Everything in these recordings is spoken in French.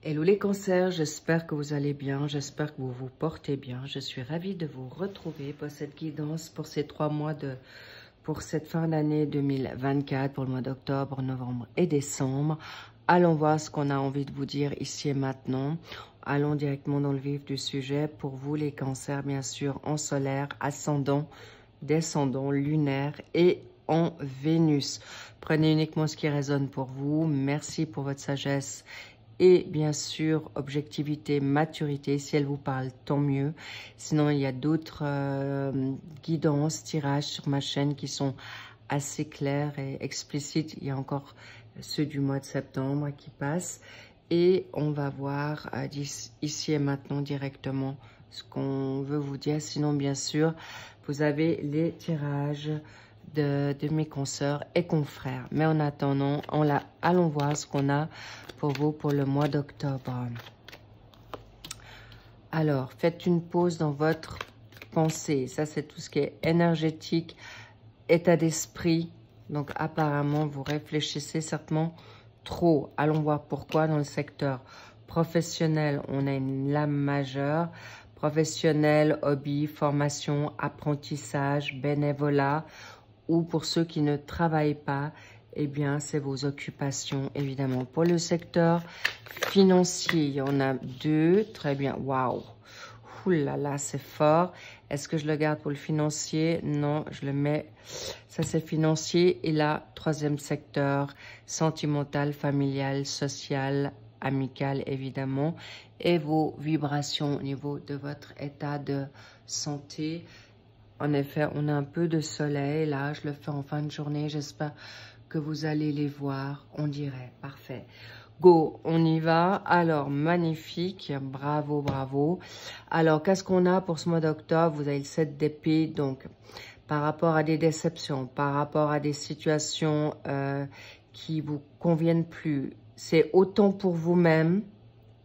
Hello les cancers, j'espère que vous allez bien, j'espère que vous vous portez bien. Je suis ravie de vous retrouver pour cette guidance, pour ces 3 mois pour cette fin d'année 2024, pour le mois d'octobre, novembre et décembre. Allons voir ce qu'on a envie de vous dire ici et maintenant. Allons directement dans le vif du sujet. Pour vous les cancers, bien sûr, en solaire, ascendant, descendant, lunaire et en Vénus. Prenez uniquement ce qui résonne pour vous. Merci pour votre sagesse. Et bien sûr, objectivité, maturité, si elle vous parle, tant mieux. Sinon, il y a d'autres guidances, tirages sur ma chaîne qui sont assez clairs et explicites. Il y a encore ceux du mois de septembre qui passent. Et on va voir ici et maintenant directement ce qu'on veut vous dire. Sinon, bien sûr, vous avez les tirages de mes consoeurs et confrères. Mais en attendant, allons voir ce qu'on a pour vous pour le mois d'octobre. Alors, faites une pause dans votre pensée. Ça, c'est tout ce qui est énergétique, état d'esprit. Donc, apparemment, vous réfléchissez certainement trop. Allons voir pourquoi dans le secteur professionnel. On a une lame majeure. Professionnel, hobby, formation, apprentissage, bénévolat. Ou pour ceux qui ne travaillent pas, eh bien, c'est vos occupations, évidemment. Pour le secteur financier, il y en a 2. Très bien. Waouh! Ouh là là, c'est fort. Est-ce que je le garde pour le financier? Non, je le mets. Ça, c'est financier. Et là, 3e secteur, sentimental, familial, social, amical, évidemment. Et vos vibrations au niveau de votre état de santé. En effet, on a un peu de soleil. Là, je le fais en fin de journée. J'espère que vous allez les voir. On dirait. Parfait. Go, on y va. Alors, magnifique. Bravo, bravo. Alors, qu'est-ce qu'on a pour ce mois d'octobre? Vous avez le 7 d'épée. Donc, par rapport à des déceptions, par rapport à des situations qui vous conviennent plus, c'est autant pour vous-même,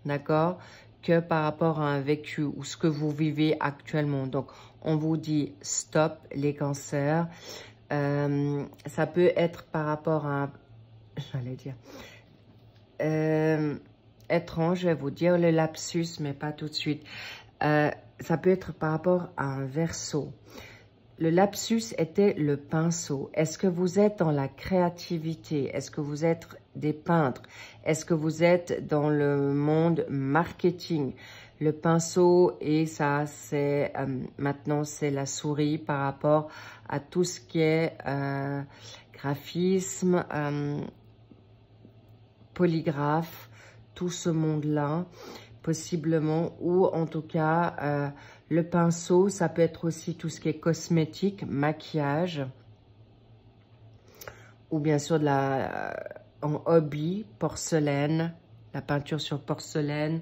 d'accord, que par rapport à un vécu ou ce que vous vivez actuellement. Donc, on vous dit stop les cancers. Ça peut être par rapport à, j'allais dire, étrange, je vais vous dire le lapsus, mais pas tout de suite. Ça peut être par rapport à un verseau. Le lapsus était le pinceau. Est-ce que vous êtes dans la créativité? Est-ce que vous êtes des peintres? Est-ce que vous êtes dans le monde marketing? Le pinceau, et ça, c'est maintenant, c'est la souris par rapport à tout ce qui est graphisme, polygraphe, tout ce monde-là, possiblement, ou en tout cas, le pinceau, ça peut être aussi tout ce qui est cosmétique, maquillage, ou bien sûr en hobby, porcelaine, la peinture sur porcelaine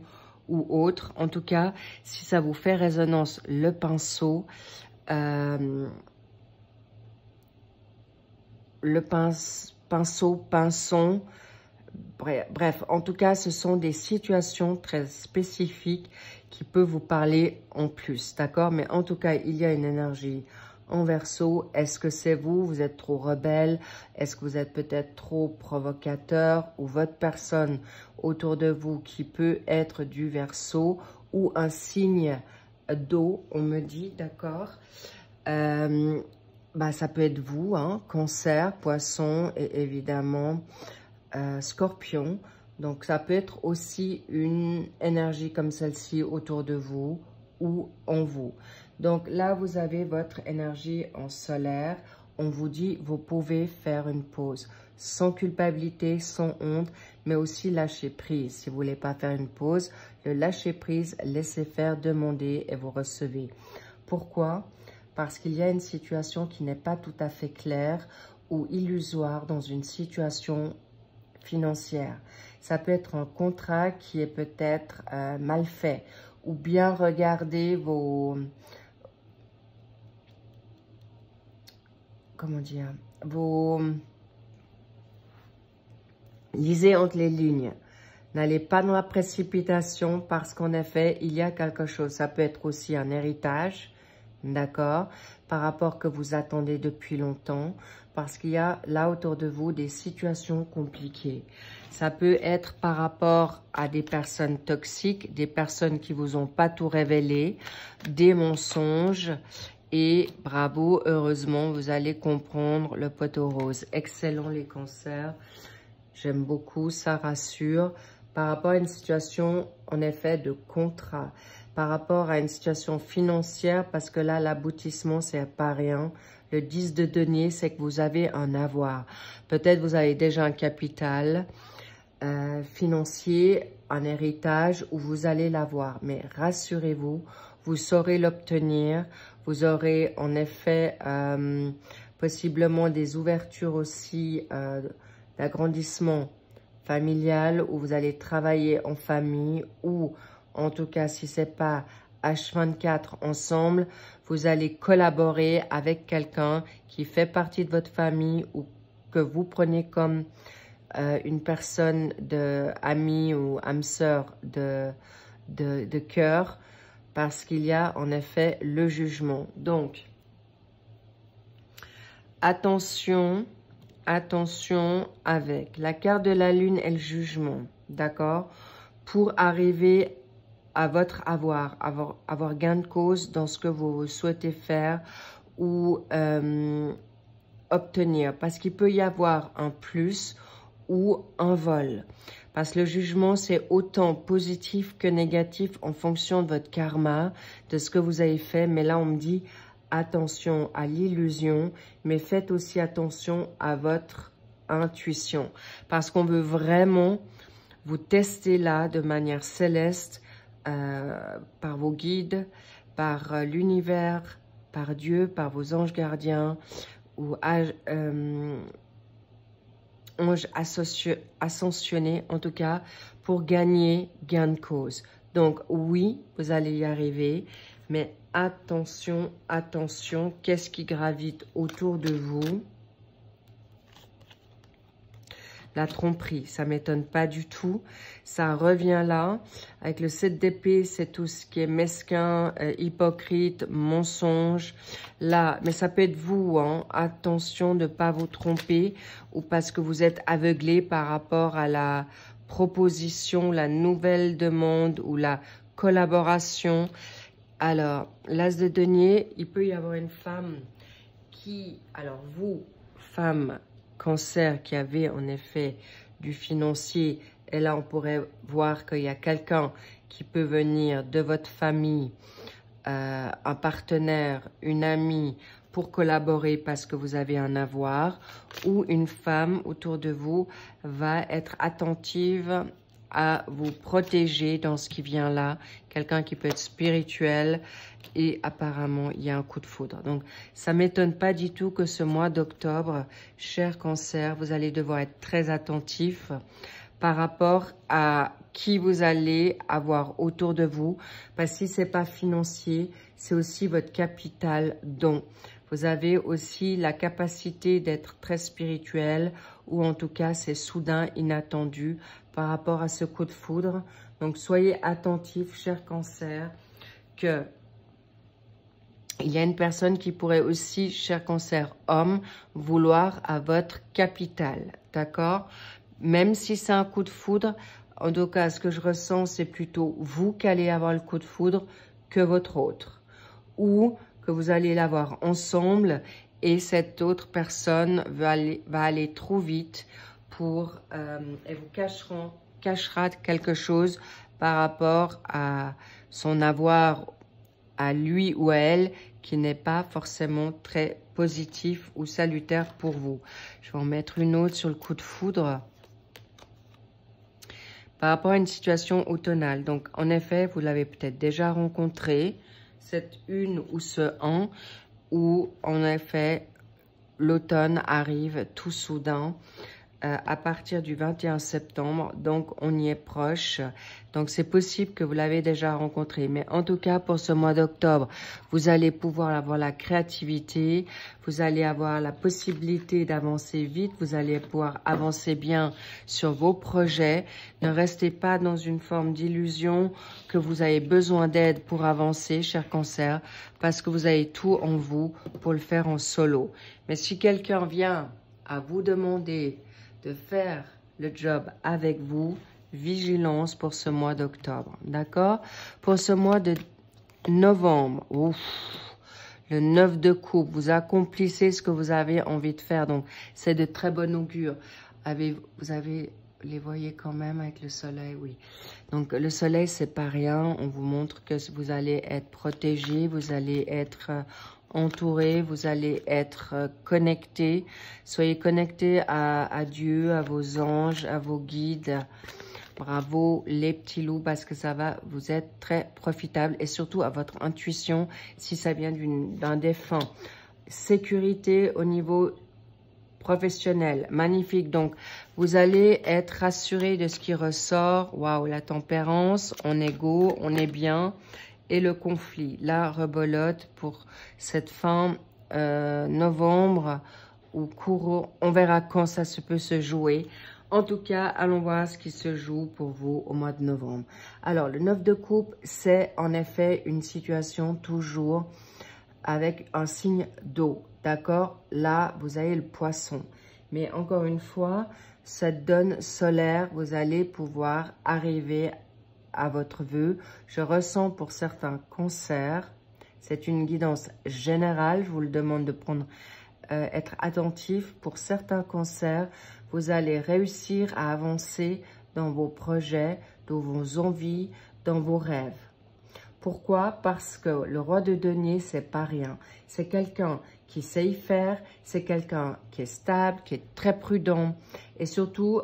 ou autre. En tout cas, si ça vous fait résonance, le pinceau, pinçon, bref, en tout cas, ce sont des situations très spécifiques qui peuvent vous parler en plus, d'accord? Mais en tout cas, il y a une énergie en Verseau. Est-ce que c'est vous? Vous êtes trop rebelle? Est-ce que vous êtes peut-être trop provocateur? Ou votre personne autour de vous qui peut être du Verseau ou un signe d'eau, on me dit, d'accord? Ça peut être vous, hein, Cancer, Poisson et évidemment Scorpion. Donc, ça peut être aussi une énergie comme celle-ci autour de vous ou en vous. Donc, là, vous avez votre énergie en solaire. On vous dit, vous pouvez faire une pause sans culpabilité, sans honte, mais aussi lâcher prise. Si vous voulez pas faire une pause, le lâcher prise, laissez faire, demandez et vous recevez. Pourquoi? Parce qu'il y a une situation qui n'est pas tout à fait claire ou illusoire dans une situation financière. Ça peut être un contrat qui est peut-être mal fait ou bien regarder vos, comment dire, lisez entre les lignes. N'allez pas dans la précipitation parce qu'en effet, il y a quelque chose. Ça peut être aussi un héritage, d'accord, par rapport que vous attendez depuis longtemps, parce qu'il y a là autour de vous des situations compliquées. Ça peut être par rapport à des personnes toxiques, des personnes qui vous ont pas tout révélé, des mensonges. Et bravo, heureusement, vous allez comprendre le poteau rose. Excellent les cancers. J'aime beaucoup, ça rassure. Par rapport à une situation, en effet, de contrat. Par rapport à une situation financière, parce que là, l'aboutissement, c'est pas rien. Le 10 de denier, c'est que vous avez un avoir. Peut-être vous avez déjà un capital financier, un héritage, où vous allez l'avoir. Mais rassurez-vous, vous saurez l'obtenir. Vous aurez en effet possiblement des ouvertures aussi d'agrandissement familial, où vous allez travailler en famille, ou en tout cas si c'est pas H24 ensemble, vous allez collaborer avec quelqu'un qui fait partie de votre famille ou que vous prenez comme une personne amie ou âme sœur de cœur, parce qu'il y a en effet le jugement. Donc, attention, attention avec la carte de la lune et le jugement, d'accord? Pour arriver à votre avoir gain de cause dans ce que vous souhaitez faire ou obtenir. Parce qu'il peut y avoir un plus ou un vol. Parce que le jugement, c'est autant positif que négatif en fonction de votre karma, de ce que vous avez fait. Mais là, on me dit attention à l'illusion, mais faites aussi attention à votre intuition. Parce qu'on veut vraiment vous tester là de manière céleste, par vos guides, par l'univers, par Dieu, par vos anges gardiens ou anges ascensionnés, en tout cas, pour gagner gain de cause. Donc oui, vous allez y arriver, mais attention, attention, qu'est-ce qui gravite autour de vous? La tromperie, ça ne m'étonne pas du tout. Ça revient là. Avec le 7 d'épée, c'est tout ce qui est mesquin, hypocrite, mensonge. Là, mais ça peut être vous, hein. Attention de ne pas vous tromper ou parce que vous êtes aveuglé par rapport à la proposition, la nouvelle demande ou la collaboration. Alors, l'as de denier, il peut y avoir une femme qui, alors vous, femme, Cancer qui avait en effet du financier, et là on pourrait voir qu'il y a quelqu'un qui peut venir de votre famille, un partenaire, une amie pour collaborer parce que vous avez un avoir, ou une femme autour de vous va être attentive à vous protéger dans ce qui vient là, quelqu'un qui peut être spirituel, et apparemment il y a un coup de foudre. Donc ça ne m'étonne pas du tout que ce mois d'octobre, cher Cancer, vous allez devoir être très attentif par rapport à qui vous allez avoir autour de vous, parce que si ce n'est pas financier, c'est aussi votre capital don. Vous avez aussi la capacité d'être très spirituel, ou en tout cas c'est soudain, inattendu par rapport à ce coup de foudre. Donc soyez attentifs, cher Cancer, que il y a une personne qui pourrait aussi, cher Cancer homme, vouloir à votre capital, d'accord? Même si c'est un coup de foudre, en tout cas, ce que je ressens, c'est plutôt vous qui allez avoir le coup de foudre que votre autre. Ou que vous allez l'avoir ensemble et cette autre personne va aller trop vite pour... elle vous cachera quelque chose par rapport à son avoir à lui ou à elle qui n'est pas forcément très positif ou salutaire pour vous. Je vais en mettre une autre sur le coup de foudre. Par rapport à une situation automnale. Donc, en effet, vous l'avez peut-être déjà rencontré, cette une ou ce un, où, en effet, l'automne arrive tout soudain. À partir du 21 septembre, donc on y est proche. Donc c'est possible que vous l'avez déjà rencontré. Mais en tout cas, pour ce mois d'octobre, vous allez pouvoir avoir la créativité, vous allez avoir la possibilité d'avancer vite, vous allez pouvoir avancer bien sur vos projets. Ne restez pas dans une forme d'illusion que vous avez besoin d'aide pour avancer, cher Cancer, parce que vous avez tout en vous pour le faire en solo. Mais si quelqu'un vient à vous demander de faire le job avec vous. Vigilance pour ce mois d'octobre, d'accord? Pour ce mois de novembre, ouf, le 9 de coupe, vous accomplissez ce que vous avez envie de faire. Donc, c'est de très bon augure. Vous avez, les voyez quand même avec le soleil, oui. Donc, le soleil, c'est pas rien. On vous montre que vous allez être protégé, vous allez être entouré, vous allez être connecté. Soyez connecté à Dieu, à vos anges, à vos guides. Bravo les petits loups parce que ça va vous être très profitable et surtout à votre intuition si ça vient d'un défunt. Sécurité au niveau professionnel, magnifique. Donc, vous allez être rassuré de ce qui ressort. Waouh, la tempérance, on est go, on est bien. Et le conflit, la rebolote pour cette fin novembre ou courant. On verra quand ça peut se jouer. En tout cas, allons voir ce qui se joue pour vous au mois de novembre. Alors, le 9 de coupe, c'est en effet une situation toujours avec un signe d'eau, d'accord? Là, vous avez le poisson. Mais encore une fois, cette donne solaire, vous allez pouvoir arriver à votre vœu. Je ressens pour certains cancers, c'est une guidance générale, je vous le demande de prendre, être attentif. Pour certains cancers, vous allez réussir à avancer dans vos projets, dans vos envies, dans vos rêves. Pourquoi? Parce que le roi de denier, c'est pas rien. C'est quelqu'un qui sait y faire, c'est quelqu'un qui est stable, qui est très prudent et surtout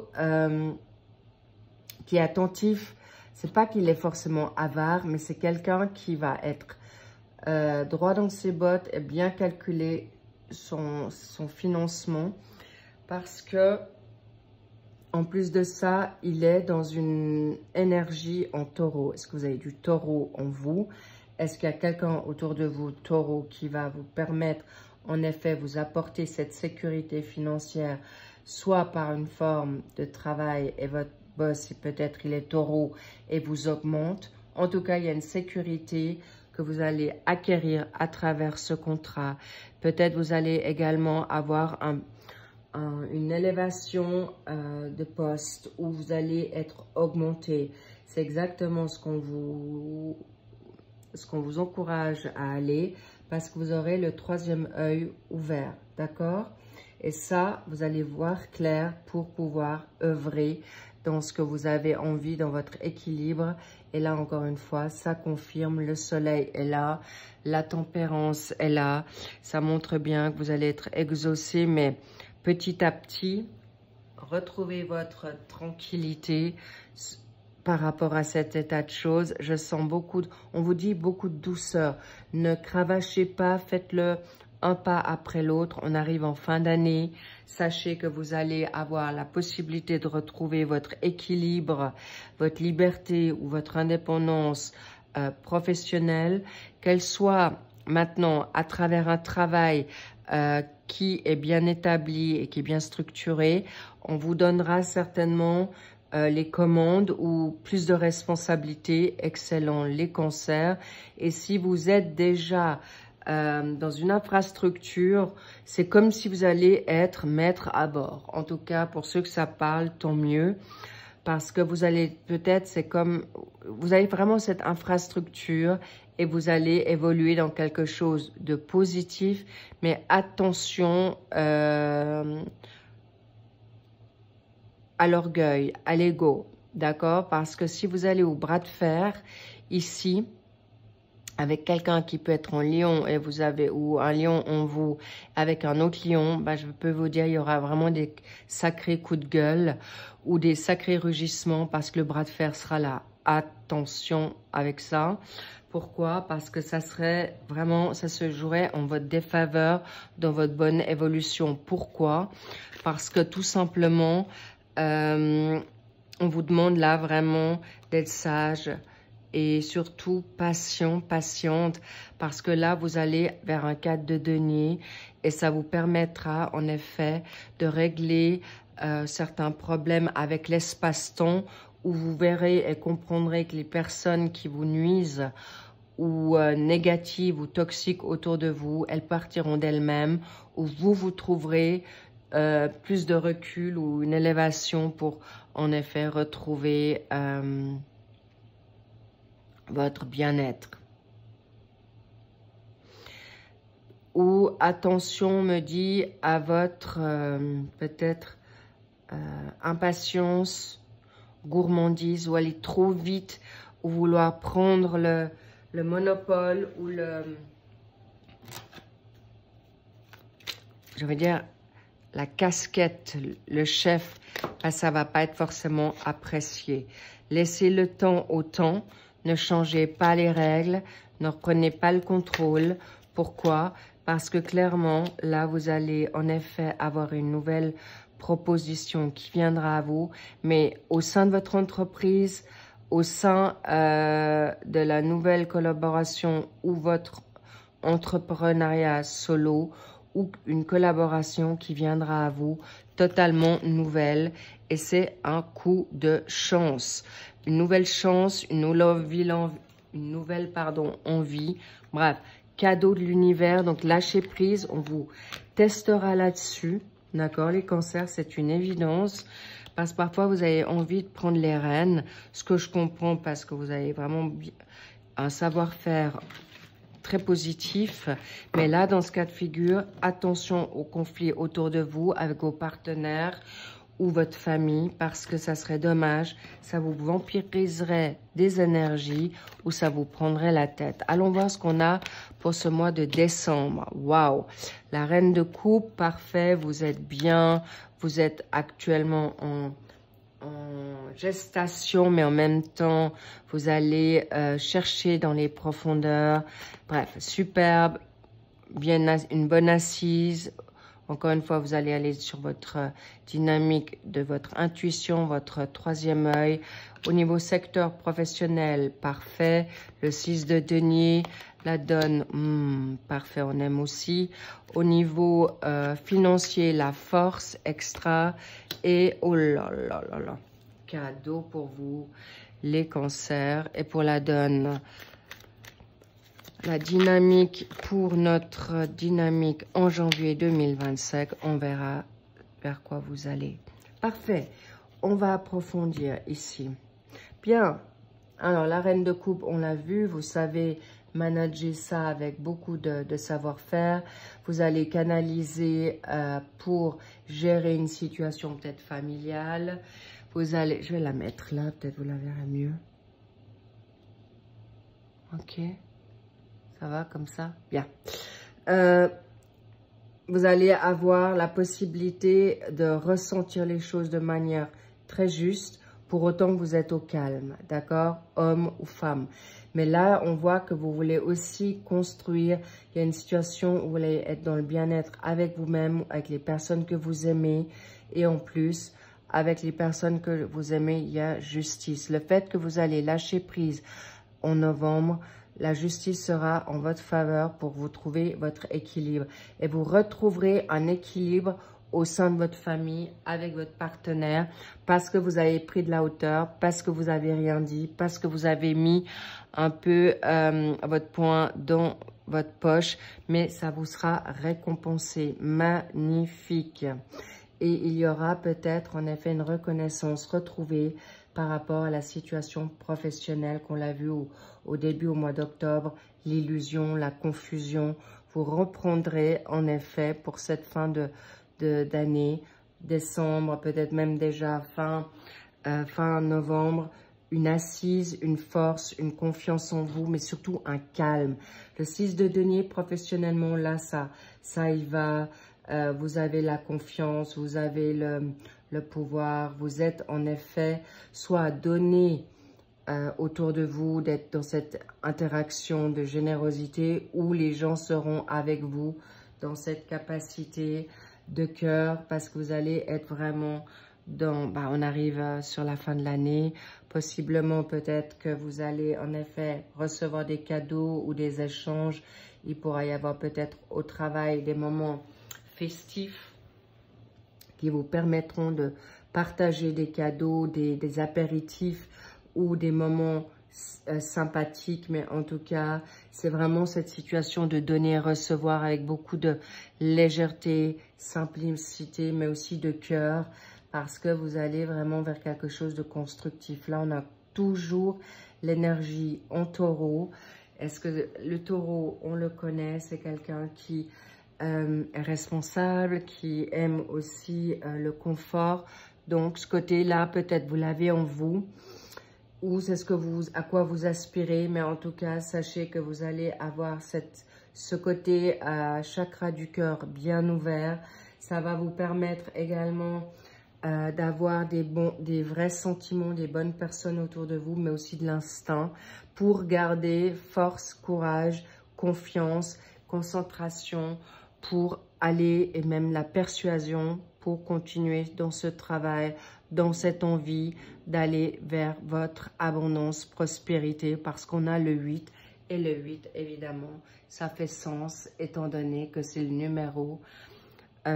qui est attentif. C'est pas qu'il est forcément avare, mais c'est quelqu'un qui va être droit dans ses bottes et bien calculer son financement parce que en plus de ça, il est dans une énergie en taureau. Est-ce que vous avez du taureau en vous? Est-ce qu'il y a quelqu'un autour de vous, taureau, qui va vous permettre, en effet, vous apporter cette sécurité financière, soit par une forme de travail et votre boss, peut-être il est taureau et vous augmente. En tout cas, il y a une sécurité que vous allez acquérir à travers ce contrat. Peut-être vous allez également avoir une élévation de poste où vous allez être augmenté. C'est exactement ce qu'on vous encourage à aller parce que vous aurez le troisième œil ouvert, d'accord? Et ça, vous allez voir clair pour pouvoir œuvrer dans ce que vous avez envie, dans votre équilibre. Et là, encore une fois, ça confirme, le soleil est là, la tempérance est là. Ça montre bien que vous allez être exaucé, mais petit à petit, retrouvez votre tranquillité par rapport à cet état de choses. Je sens on vous dit beaucoup de douceur. Ne cravachez pas, faites-le un pas après l'autre. On arrive en fin d'année. Sachez que vous allez avoir la possibilité de retrouver votre équilibre, votre liberté ou votre indépendance professionnelle, qu'elle soit maintenant à travers un travail qui est bien établi et qui est bien structuré. On vous donnera certainement les commandes ou plus de responsabilités. Excellent, les cancers. Et si vous êtes déjà dans une infrastructure, c'est comme si vous allez être maître à bord. En tout cas, pour ceux que ça parle, tant mieux. Parce que vous allez, peut-être, c'est comme, vous avez vraiment cette infrastructure et vous allez évoluer dans quelque chose de positif. Mais attention à l'orgueil, à l'ego, d'accord? Parce que si vous allez au bras de fer, ici, avec quelqu'un qui peut être en lion et vous avez, ou un lion en vous, avec un autre lion, bah, je peux vous dire, il y aura vraiment des sacrés coups de gueule ou des sacrés rugissements parce que le bras de fer sera là. Attention avec ça. Pourquoi? Parce que ça serait vraiment, ça se jouerait en votre défaveur dans votre bonne évolution. Pourquoi? Parce que tout simplement, on vous demande là vraiment d'être sage, et surtout patiente, parce que là, vous allez vers un cadre de denier et ça vous permettra en effet de régler certains problèmes avec l'espace-temps où vous verrez et comprendrez que les personnes qui vous nuisent ou négatives ou toxiques autour de vous, elles partiront d'elles-mêmes, où vous vous trouverez plus de recul ou une élévation pour en effet retrouver votre bien-être. Ou attention, me dit, à votre peut-être impatience, gourmandise, ou aller trop vite, ou vouloir prendre le monopole, ou je veux dire, la casquette, le chef, ça va pas être forcément apprécié. Laissez le temps au temps, ne changez pas les règles, ne reprenez pas le contrôle. Pourquoi? Parce que clairement, là, vous allez en effet avoir une nouvelle proposition qui viendra à vous, mais au sein de votre entreprise, au sein de la nouvelle collaboration ou votre entrepreneuriat solo, ou une collaboration qui viendra à vous totalement nouvelle, et c'est un coup de chance. Une nouvelle chance, une nouvelle envie, bref, cadeau de l'univers. Donc lâchez prise, on vous testera là-dessus, d'accord les cancers, c'est une évidence, parce que parfois vous avez envie de prendre les rênes, ce que je comprends parce que vous avez vraiment un savoir-faire très positif, mais là, dans ce cas de figure, attention aux conflits autour de vous, avec vos partenaires ou votre famille, parce que ça serait dommage, ça vous vampiriserait des énergies ou ça vous prendrait la tête. Allons voir ce qu'on a pour ce mois de décembre. Waouh! La reine de coupe, parfait, vous êtes bien, vous êtes actuellement en gestation, mais en même temps, vous allez chercher dans les profondeurs. Bref, superbe, bien, une bonne assise. Encore une fois, vous allez aller sur votre dynamique de votre intuition, votre troisième œil. Au niveau secteur professionnel, parfait. Le 6 de denier, la donne, parfait, on aime aussi. Au niveau financier, la force extra. Et oh là là là là, cadeau pour vous, les cancers. Et pour la donne, la dynamique, pour notre dynamique en janvier 2025, on verra vers quoi vous allez. Parfait, on va approfondir ici. Bien, alors la reine de coupe, on l'a vu, vous savez manager ça avec beaucoup de savoir-faire. Vous allez canaliser pour gérer une situation peut-être familiale. Vous allez, je vais la mettre là, peut-être vous la verrez mieux. Ok, ça va comme ça? Bien. Vous allez avoir la possibilité de ressentir les choses de manière très juste, pour autant que vous êtes au calme, d'accord? Homme ou femme. Mais là, on voit que vous voulez aussi construire, il y a une situation où vous voulez être dans le bien-être avec vous-même, avec les personnes que vous aimez, et en plus, avec les personnes que vous aimez, il y a justice. Le fait que vous allez lâcher prise en novembre, la justice sera en votre faveur pour vous trouver votre équilibre. Et vous retrouverez un équilibre au sein de votre famille, avec votre partenaire, parce que vous avez pris de la hauteur, parce que vous n'avez rien dit, parce que vous avez mis un peu votre poing dans votre poche, mais ça vous sera récompensé. Magnifique. Et il y aura peut-être en effet une reconnaissance retrouvée par rapport à la situation professionnelle qu'on l'a vu au début, au mois d'octobre, l'illusion, la confusion. Vous reprendrez en effet pour cette fin d'année, décembre, peut-être même déjà fin novembre, une assise, une force, une confiance en vous, mais surtout un calme. Le 6 de denier, professionnellement, là, ça y va. Vous avez la confiance, vous avez le pouvoir. Vous êtes en effet soit à donner autour de vous, d'être dans cette interaction de générosité, où les gens seront avec vous dans cette capacité de cœur, parce que vous allez être vraiment dans, on arrive sur la fin de l'année, possiblement peut-être que vous allez en effet recevoir des cadeaux ou des échanges. Il pourra y avoir peut-être au travail des moments festifs qui vous permettront de partager des cadeaux, des apéritifs ou des moments sympathique, mais en tout cas, c'est vraiment cette situation de donner et recevoir avec beaucoup de légèreté, simplicité, mais aussi de cœur, parce que vous allez vraiment vers quelque chose de constructif. Là, on a toujours l'énergie en taureau. Est-ce que le taureau, on le connaît, c'est quelqu'un qui est responsable, qui aime aussi le confort. Donc, ce côté-là, peut-être vous l'avez en vous, ou c'est à quoi vous aspirez, mais en tout cas, sachez que vous allez avoir ce côté chakra du cœur bien ouvert. Ça va vous permettre également d'avoir des vrais sentiments, des bonnes personnes autour de vous, mais aussi de l'instinct pour garder force, courage, confiance, concentration, pour aller, et même la persuasion, pour continuer dans ce travail, dans cette envie d'aller vers votre abondance, prospérité, parce qu'on a le 8, et le 8, évidemment, ça fait sens, étant donné que c'est le numéro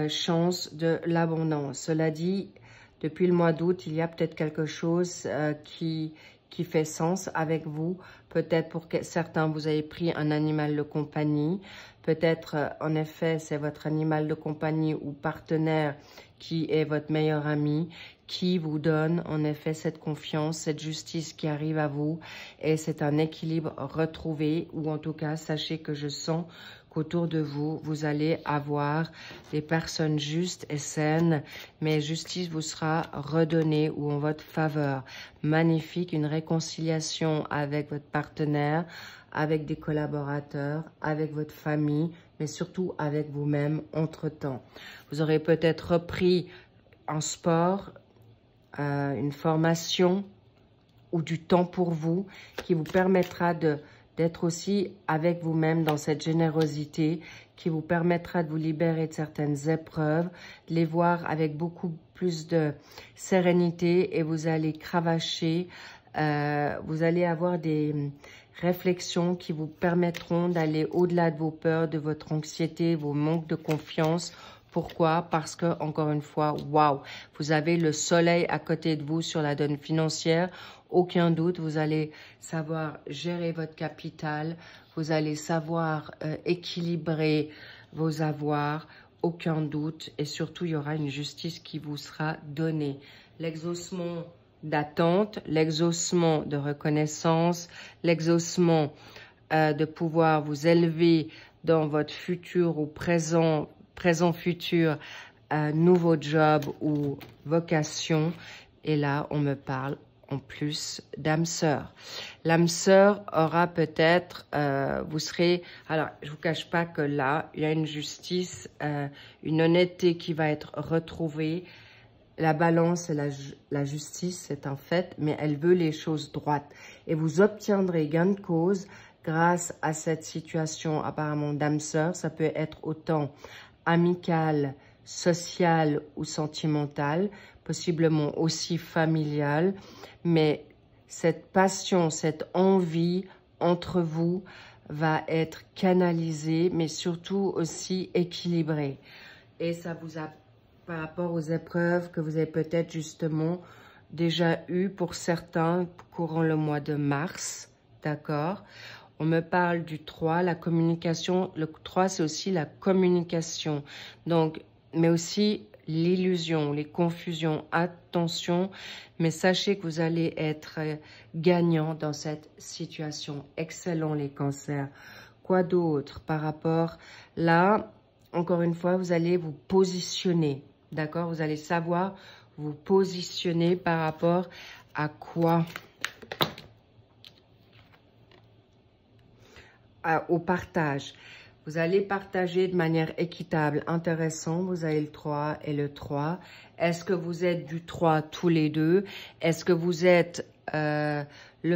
chance de l'abondance. Cela dit, depuis le mois d'août, il y a peut-être quelque chose qui fait sens avec vous. Peut-être pour certains, vous avez pris un animal de compagnie. Peut-être, en effet, c'est votre animal de compagnie ou partenaire qui est votre meilleur ami, qui vous donne en effet cette confiance, cette justice qui arrive à vous. Et c'est un équilibre retrouvé, ou en tout cas, sachez que je sens qu'autour de vous, vous allez avoir des personnes justes et saines, mais justice vous sera redonnée ou en votre faveur. Magnifique, une réconciliation avec votre partenaire, avec des collaborateurs, avec votre famille, mais surtout avec vous-même entre-temps. Vous aurez peut-être repris un sport, une formation ou du temps pour vous qui vous permettra d'être aussi avec vous-même dans cette générosité, qui vous permettra de vous libérer de certaines épreuves, de les voir avec beaucoup plus de sérénité et vous allez cravacher, vous allez avoir des réflexions qui vous permettront d'aller au-delà de vos peurs, de votre anxiété, vos manques de confiance. Pourquoi? Parce que, encore une fois, waouh, vous avez le soleil à côté de vous sur la donne financière. Aucun doute, vous allez savoir gérer votre capital, vous allez savoir équilibrer vos avoirs, aucun doute. Et surtout, il y aura une justice qui vous sera donnée. L'exaucement d'attente, l'exaucement de reconnaissance, l'exaucement de pouvoir vous élever dans votre futur ou présent futur, nouveau job ou vocation. Et là, on me parle en plus d'âme sœur. L'âme sœur aura peut-être, vous serez, alors je vous cache pas que là, il y a une justice, une honnêteté qui va être retrouvée. La balance et la justice, c'est un fait, mais elle veut les choses droites. Et vous obtiendrez gain de cause grâce à cette situation apparemment d'âme sœur. Ça peut être autant amical, social ou sentimental, possiblement aussi familial, mais cette passion, cette envie entre vous va être canalisée, mais surtout aussi équilibrée. Et ça vous a, par rapport aux épreuves que vous avez peut-être justement déjà eues pour certains courant le mois de mars, d'accord? On me parle du 3, la communication. Le 3, c'est aussi la communication. Donc, mais aussi l'illusion, les confusions. Attention, mais sachez que vous allez être gagnant dans cette situation. Excellent, les cancers. Quoi d'autre par rapport là? Encore une fois, vous allez vous positionner. D'accord? Vous allez savoir vous positionner par rapport à quoi? Au partage. Vous allez partager de manière équitable, intéressant. Vous avez le 3 et le 3. Est-ce que vous êtes du 3 tous les deux? Est-ce que vous êtes le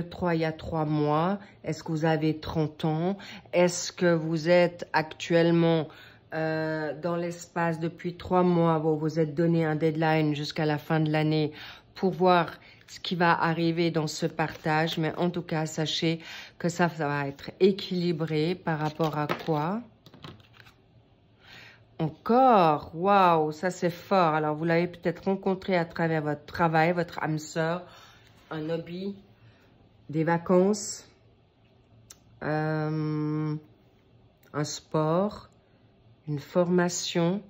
3 il y a 3 mois? Est-ce que vous avez 30 ans? Est-ce que vous êtes actuellement dans l'espace depuis 3 mois? Vous vous êtes donné un deadline jusqu'à la fin de l'année pour voir ce qui va arriver dans ce partage, mais en tout cas, sachez que ça va être équilibré par rapport à quoi? Encore, waouh, ça c'est fort. Alors, vous l'avez peut-être rencontré à travers votre travail, votre âme sœur, un hobby, des vacances, un sport, une formation.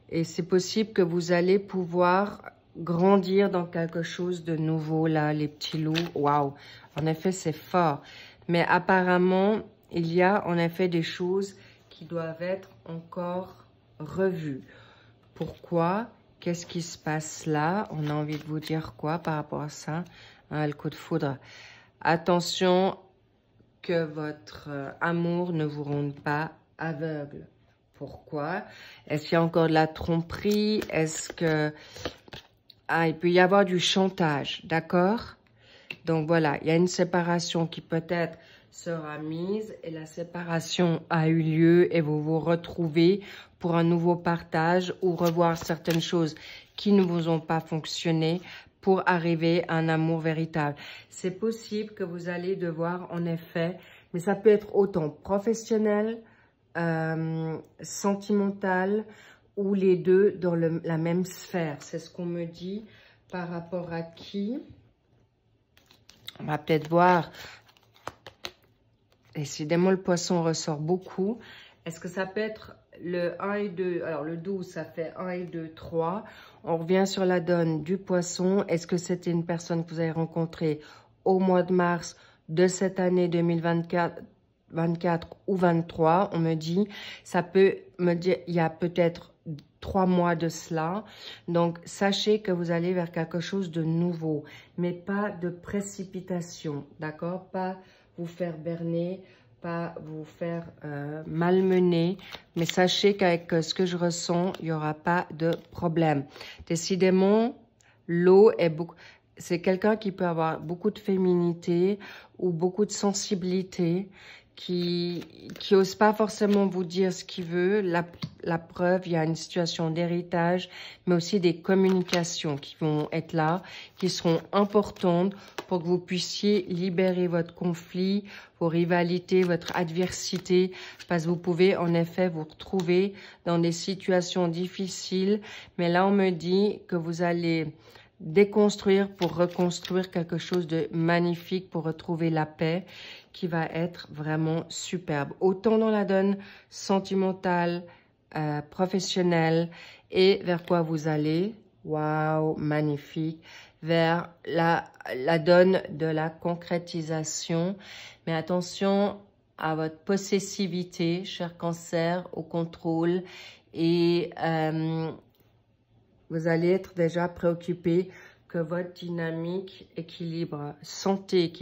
Et c'est possible que vous allez pouvoir grandir dans quelque chose de nouveau, là, les petits loups. Waouh! En effet, c'est fort. Mais apparemment, il y a en effet des choses qui doivent être encore revues. Pourquoi? Qu'est-ce qui se passe là? On a envie de vous dire quoi par rapport à ça? Hein, le coup de foudre. Attention que votre amour ne vous rende pas aveugle. Pourquoi? Est-ce qu'il y a encore de la tromperie? Est-ce que... Ah, il peut y avoir du chantage, d'accord? Donc voilà, il y a une séparation qui peut-être sera mise et la séparation a eu lieu et vous vous retrouvez pour un nouveau partage ou revoir certaines choses qui ne vous ont pas fonctionné pour arriver à un amour véritable. C'est possible que vous allez devoir, en effet, mais ça peut être autant professionnel, sentimental ou les deux dans la même sphère. C'est ce qu'on me dit par rapport à qui. On va peut-être voir. Décidément, le poisson ressort beaucoup. Est-ce que ça peut être le 1 et 2? Alors, le 12, ça fait 1 et 2, 3. On revient sur la donne du poisson. Est-ce que c'était une personne que vous avez rencontrée au mois de mars de cette année 2024 ou 23? On me dit, ça peut me dire, il y a peut-être 3 mois de cela. Donc, sachez que vous allez vers quelque chose de nouveau, mais pas de précipitation, d'accord? Pas vous faire berner, pas vous faire malmener, mais sachez qu'avec ce que je ressens, il n'y aura pas de problème. Décidément, l'eau est beaucoup... C'est quelqu'un qui peut avoir beaucoup de féminité ou beaucoup de sensibilité, qui n'ose pas forcément vous dire ce qu'il veut. La preuve, il y a une situation d'héritage, mais aussi des communications qui vont être là, qui seront importantes pour que vous puissiez libérer votre conflit, vos rivalités, votre adversité, parce que vous pouvez en effet vous retrouver dans des situations difficiles. Mais là, on me dit que vous allez déconstruire pour reconstruire quelque chose de magnifique, pour retrouver la paix qui va être vraiment superbe. Autant dans la donne sentimentale, professionnelle et vers quoi vous allez. Waouh, magnifique. Vers la donne de la concrétisation. Mais attention à votre possessivité, cher Cancer, au contrôle et... vous allez être déjà préoccupé que votre dynamique, équilibre, santé,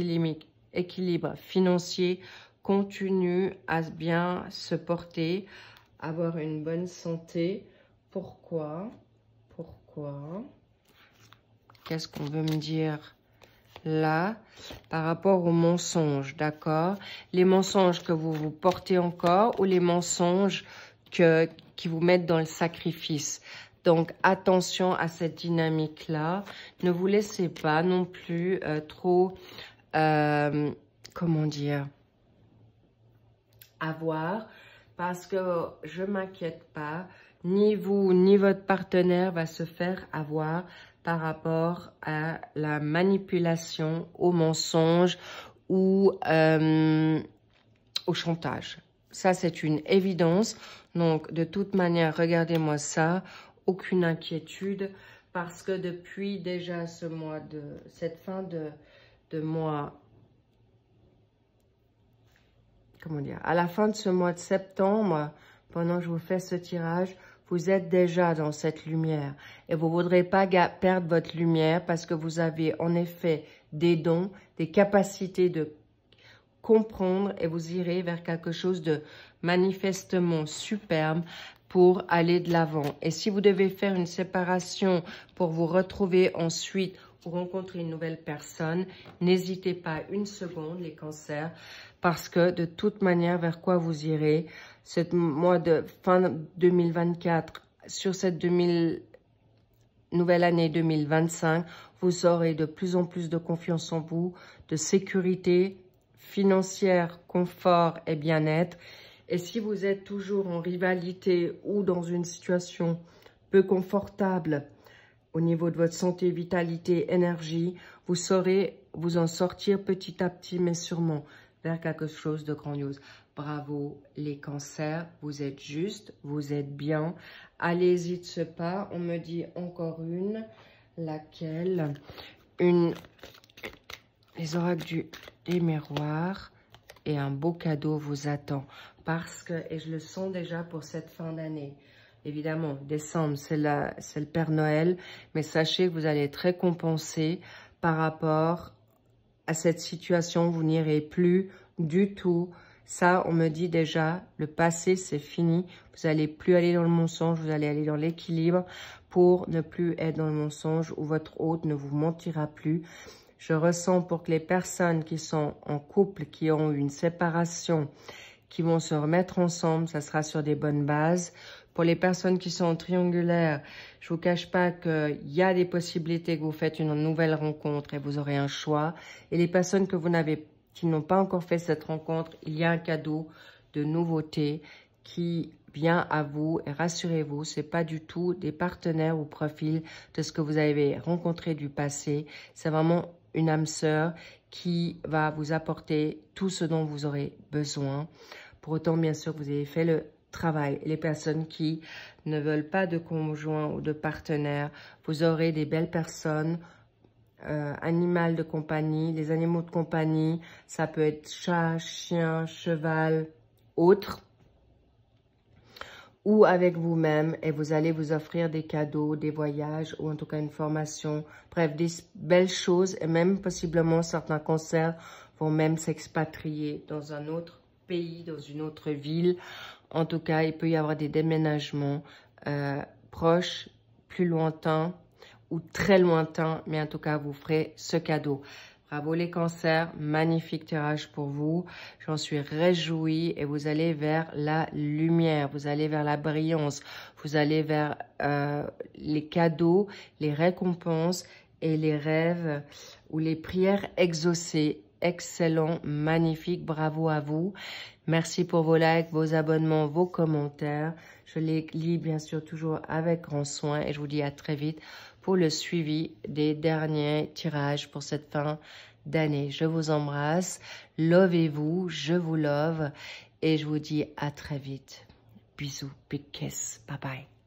équilibre financier continue à bien se porter, avoir une bonne santé. Pourquoi? Qu'est-ce qu'on veut me dire là par rapport aux mensonges, d'accord? Les mensonges que vous vous portez encore ou les mensonges qui vous mettent dans le sacrifice. Donc, attention à cette dynamique-là. Ne vous laissez pas non plus trop, comment dire, avoir. Parce que je ne m'inquiète pas, ni vous, ni votre partenaire va se faire avoir par rapport à la manipulation, au mensonge ou au chantage. Ça, c'est une évidence. Donc, de toute manière, regardez-moi ça. Aucune inquiétude parce que depuis déjà cette fin de mois, comment dire, à la fin de ce mois de septembre, pendant que je vous fais ce tirage, vous êtes déjà dans cette lumière et vous ne voudrez pas perdre votre lumière parce que vous avez en effet des dons, des capacités de comprendre et vous irez vers quelque chose de manifestement superbe pour aller de l'avant. Et si vous devez faire une séparation pour vous retrouver ensuite ou rencontrer une nouvelle personne, n'hésitez pas une seconde, les cancers, parce que de toute manière, vers quoi vous irez, ce mois de fin 2024, sur cette nouvelle année 2025, vous aurez de plus en plus de confiance en vous, de sécurité financière, confort et bien-être. Et si vous êtes toujours en rivalité ou dans une situation peu confortable au niveau de votre santé, vitalité, énergie, vous saurez vous en sortir petit à petit, mais sûrement vers quelque chose de grandiose. Bravo les cancers, vous êtes juste, vous êtes bien. Allez-y de ce pas. On me dit encore une. Laquelle? Les oracles des miroirs. Et un beau cadeau vous attend. Parce que, et je le sens déjà pour cette fin d'année. Évidemment, décembre, c'est le Père Noël. Mais sachez que vous allez être récompensé par rapport à cette situation. Vous n'irez plus du tout. Ça, on me dit déjà, le passé, c'est fini. Vous n'allez plus aller dans le mensonge, vous allez aller dans l'équilibre pour ne plus être dans le mensonge où votre hôte ne vous mentira plus. Je ressens pour que les personnes qui sont en couple, qui ont eu une séparation, qui vont se remettre ensemble, ça sera sur des bonnes bases. Pour les personnes qui sont en triangulaire, je ne vous cache pas qu'il y a des possibilités que vous faites une nouvelle rencontre et vous aurez un choix. Et les personnes que qui n'ont pas encore fait cette rencontre, il y a un cadeau de nouveauté qui vient à vous. Et rassurez-vous, ce n'est pas du tout des partenaires ou profils de ce que vous avez rencontré du passé. C'est vraiment une âme sœur qui va vous apporter tout ce dont vous aurez besoin. Pour autant, bien sûr, vous avez fait le travail. Les personnes qui ne veulent pas de conjoint ou de partenaire, vous aurez des belles personnes, animal de compagnie, les animaux de compagnie, ça peut être chat, chien, cheval, autre, ou avec vous-même, et vous allez vous offrir des cadeaux, des voyages, ou en tout cas une formation, bref, des belles choses, et même possiblement certains cancers vont même s'expatrier dans un autre pays, dans une autre ville. En tout cas, il peut y avoir des déménagements proches, plus lointains, ou très lointain, mais en tout cas, vous ferez ce cadeau. Bravo les cancers, magnifique tirage pour vous. J'en suis réjouie et vous allez vers la lumière, vous allez vers la brillance, vous allez vers les cadeaux, les récompenses et les rêves ou les prières exaucées. Excellent, magnifique, bravo à vous. Merci pour vos likes, vos abonnements, vos commentaires. Je les lis bien sûr toujours avec grand soin et je vous dis à très vite pour le suivi des derniers tirages pour cette fin d'année. Je vous embrasse, lovez-vous, je vous love et je vous dis à très vite. Bisous, big kiss, bye bye.